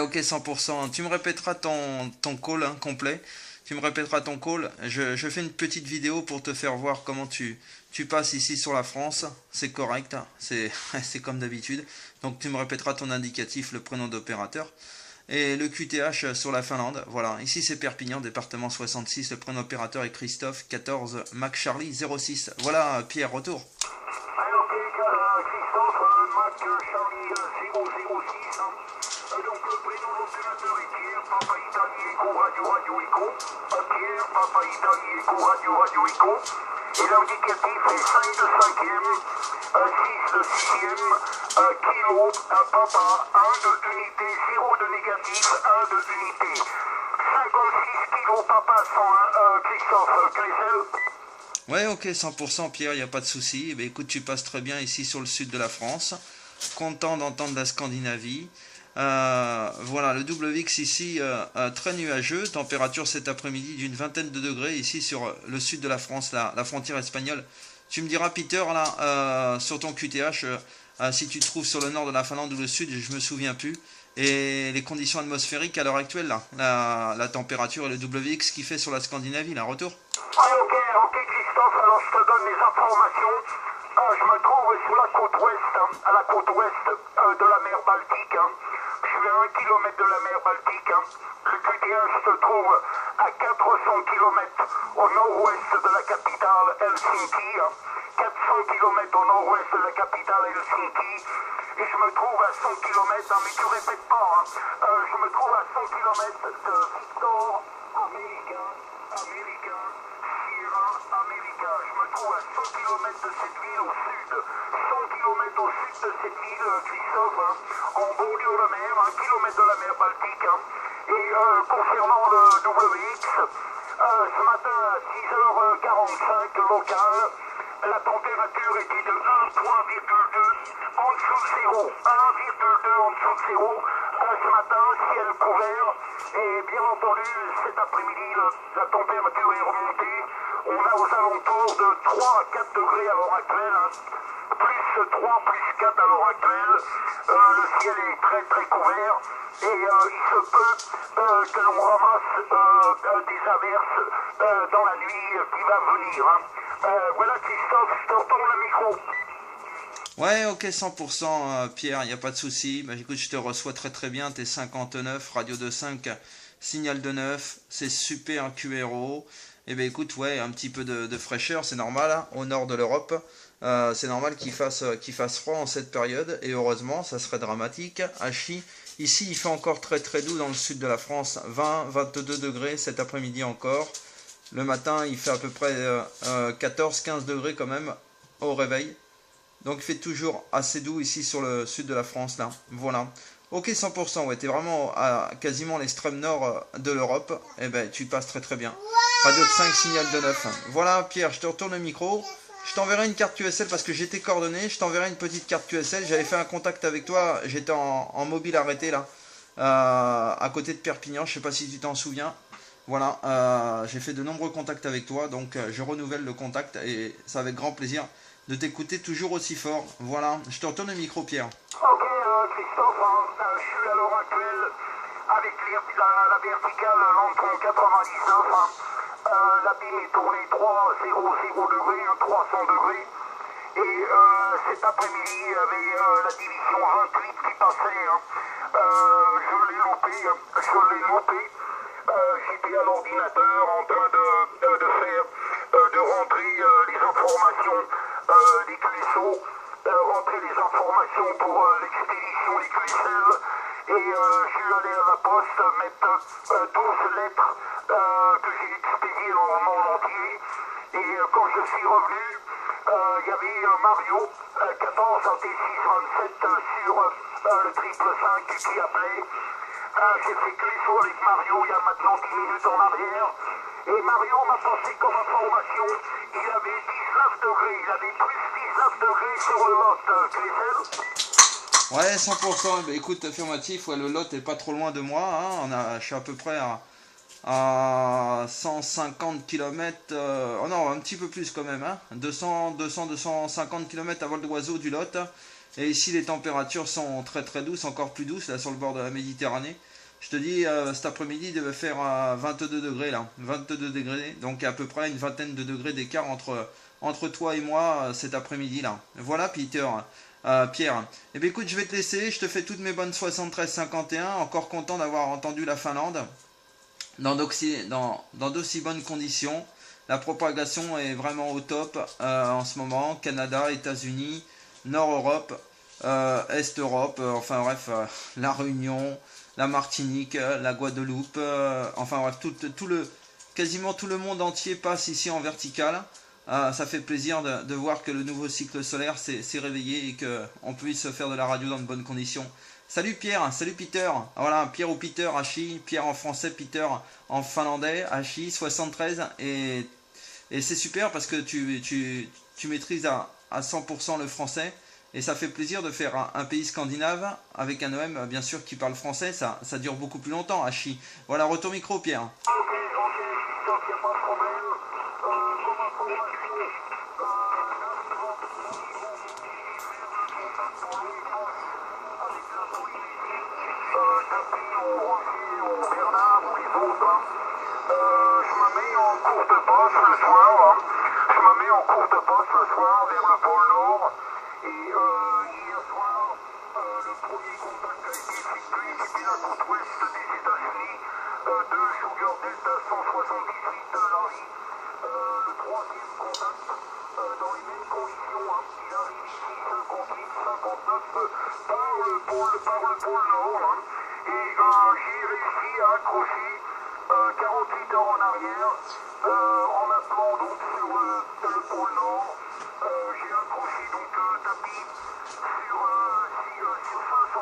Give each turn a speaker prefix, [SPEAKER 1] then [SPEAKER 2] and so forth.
[SPEAKER 1] Ok, 100%. Tu me répéteras ton call hein, complet. Tu me répéteras ton call. Je fais une petite vidéo pour te faire voir comment tu passes ici sur la France. C'est correct, hein. C'est comme d'habitude. Donc tu me répéteras ton indicatif, le prénom d'opérateur. Et le QTH sur la Finlande. Voilà, ici c'est Perpignan, département 66. Le prénom opérateur est Christophe, 14, Mac Charlie 06. Voilà, Pierre, retour.
[SPEAKER 2] Alors, Christophe, Mac Charlie 006. Donc, le prénom de l'opérateur est Pierre, Papa Italie Eco Radio Radio Eco. Pierre, Papa Italie Eco Radio Radio Eco. Et l'indicatif est 5 de 5e, 6 de 6e, kilo, papa, 1 de unité, 0 de négatif, 1 de unité. 56 kilos, papa, 101, Christophe Clézel.
[SPEAKER 1] Ouais, ok, 100% Pierre, il n'y a pas de souci. Eh bien, écoute, tu passes très bien ici sur le sud de la France. Content d'entendre la Scandinavie. Voilà, le WX ici très nuageux. Température cet après-midi d'une vingtaine de degrés ici sur le sud de la France, la frontière espagnole. Tu me diras, Peter, là, sur ton QTH, si tu te trouves sur le nord de la Finlande ou le sud, je me souviens plus. Et les conditions atmosphériques à l'heure actuelle, là, la température et le WX qui fait sur la Scandinavie, là, retour.
[SPEAKER 2] Ah, ok, Christophe, alors je te donne les informations. Je me trouve sur la côte ouest, à la côte ouest de la mer Baltique. Je suis à 1 km de la mer Baltique. Le QTH se trouve à 400 km au nord-ouest de la capitale Helsinki. 400 km au nord-ouest de la capitale Helsinki. Et je me trouve à 100 km, mais tu répètes pas, je me trouve à 100 km de Victor Américain, Sierra America. Je me trouve à 100 km de cette ville au sud. 100 km au sud de cette ville, Christophe, en bordure de mer, 1 km de la mer Baltique. Et concernant le WX, ce matin à 6h45 local, la température était de 1,2 en dessous de zéro. 1,2 en dessous de zéro. Ce matin, ciel couvert. Et bien entendu, cet après-midi, la température est remontée. On a aux alentours de 3 à 4 degrés à l'heure actuelle. Plus 3, plus 4 à l'heure actuelle. Le ciel est très très couvert. Et il se peut que l'on ramasse des averses dans la nuit qui va venir. Voilà Christophe, je te retourne le micro.
[SPEAKER 1] Ouais, ok, 100% Pierre, il n'y a pas de souci. Bah, écoute, je te reçois très très bien. T'es 59, radio de 5, signal de 9. C'est super QRO. Et ben écoute, ouais, un petit peu de fraîcheur, c'est normal, hein, au nord de l'Europe. C'est normal qu'il fasse froid en cette période. Et heureusement, ça serait dramatique. Hachi, ici, il fait encore très très doux dans le sud de la France. 20, 22 degrés cet après-midi encore. Le matin, il fait à peu près 14, 15 degrés quand même au réveil. Donc il fait toujours assez doux ici sur le sud de la France là. Voilà. Ok 100%, ouais, t'es vraiment à quasiment l'extrême nord de l'Europe. Et ben tu passes très très bien. Radio de 5, signal de 9. Voilà Pierre, je te retourne le micro. Je t'enverrai une carte QSL parce que j'ai tes coordonnées. Je t'enverrai une petite carte QSL. J'avais fait un contact avec toi. J'étais en mobile arrêté là. À côté de Perpignan. Je sais pas si tu t'en souviens. Voilà. J'ai fait de nombreux contacts avec toi. Donc je renouvelle le contact. Et c'est avec grand plaisir de t'écouter toujours aussi fort. Voilà, je te retourne le micro, Pierre.
[SPEAKER 2] Ok, Christophe, je suis à l'heure actuelle avec la verticale Lantron 99. La BIM est tournée 300 degrés, 300 degrés. Et cet après-midi, il y avait la division 28 qui passait. Je l'ai loupé. J'étais à l'ordinateur en train de rentrer les informations des QSO, rentrer les informations pour l'expédition des QSL. Et je suis allé à la poste mettre 12 lettres que j'ai expédiées dans le monde entier. Et quand je suis revenu, il y avait Mario, 14 AT627 sur le 555 qui appelait. J'ai fait QSO avec Mario il y a maintenant 10 minutes en arrière. Et Mario m'a passé comme information, il avait 19 degrés, il avait plus 19 degrés sur le lot, Clézel.
[SPEAKER 1] Ouais, 100%, bah, écoute, affirmatif, ouais, le lot est pas trop loin de moi, hein. Je suis à peu près à 150 km, oh non, un petit peu plus quand même, hein. 250 km à vol d'oiseau du lot. Et ici, les températures sont très très douces, encore plus douces, là, sur le bord de la Méditerranée. Je te dis, cet après-midi, il devait faire 22 degrés, là. 22 degrés, donc à peu près une vingtaine de degrés d'écart entre toi et moi cet après-midi, là. Voilà, Peter. Pierre. Eh bien, écoute, je vais te laisser. Je te fais toutes mes bonnes 73-51. Encore content d'avoir entendu la Finlande dans d'aussi bonnes conditions. La propagation est vraiment au top en ce moment. Canada, États-Unis, Nord-Europe, Est-Europe, enfin bref, la Réunion, la Martinique, la Guadeloupe, enfin bref, quasiment tout le monde entier passe ici en vertical. Ça fait plaisir de voir que le nouveau cycle solaire s'est réveillé et qu'on puisse faire de la radio dans de bonnes conditions. Salut Pierre, salut Peter. Voilà, Pierre ou Peter, Hachi, Pierre en français, Peter en finlandais, Hachi 73. Et c'est super parce que tu maîtrises à 100% le français. Et ça fait plaisir de faire un pays scandinave avec un OM bien sûr qui parle français. Ça dure beaucoup plus longtemps, Hachi. Voilà, retour micro Pierre.
[SPEAKER 2] J'ai réussi à accrocher 48 heures en arrière en appelant donc sur le pôle Nord. J'ai accroché donc tapis sur 500